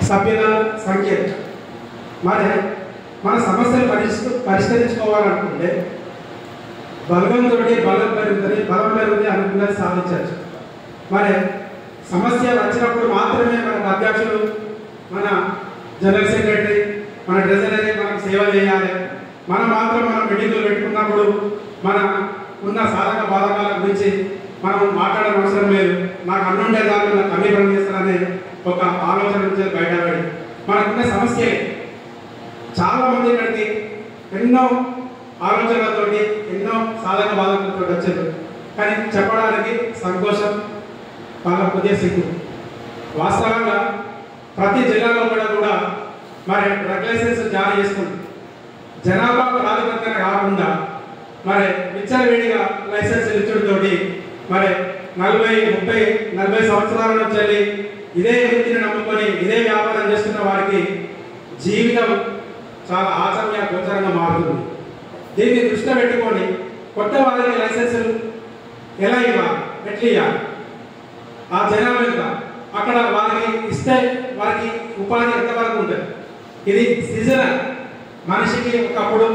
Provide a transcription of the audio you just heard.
సభ్యుల సంఖ్య. మరి మన సమస్యలు పరిష్కరించుకోవాలనుకుంటే బలవంతుడి బలం పెరుగుతుంది అనుకున్నది సాధించవచ్చు. మరి సమస్య వచ్చినప్పుడు మాత్రమే మనకు అధ్యక్షులు, మన జనరల్ సెక్రటరీ, మన ట్రెజరీ మనకు సేవ చేయాలి. మనం మీటింగ్లు పెట్టుకున్నప్పుడు మన ఉన్న సాధక బాధకాల గురించి మనం మాట్లాడడం అవసరం లేదు. నాకు అన్నుండే దాన్ని నాకు కమ్మి పని చేస్తారనే ఒక ఆలోచన నుంచి బయటపడి మనకున్న సమస్యలే చాలామంది ఇక్కడికి ఎన్నో ఆలోచనలతోటి ఎన్నో సాధక బాధలతో వచ్చారు. కానీ చెప్పడానికి సంతోషం, వాళ్ళ కొద్దిగా సిగ్గు. వాస్తవంగా ప్రతి జిల్లాలో కూడా మరి డ్రగ్ లైసెన్స్ జారీ చేస్తుంది. జనాభా ప్రాతిపదికన కాకుండా మరి విచ్చలవిడిగా లైసెన్స్ ఇచ్చుడితోటి మరి 40 సంవత్సరాల నుంచి వెళ్ళి ఇదే వృత్తిని నమ్ముకొని ఇదే వ్యాపారం చేస్తున్న వారికి జీవితం చాలా ఆచరణ గోచరంగా మారుతుంది. దీన్ని దృష్టిలో పెట్టుకొని కొత్త వారికి లైసెన్సులు ఎలా ఇవ్వాలి, ఎట్లా ఇవ్వాలి, ఆ జనాభా మీద అక్కడ వారికి ఇస్తే వారికి ఉపాధి ఎంతవరకు ఉంటుంది. ఇది సీజనల్. మనిషికి ఒకప్పుడు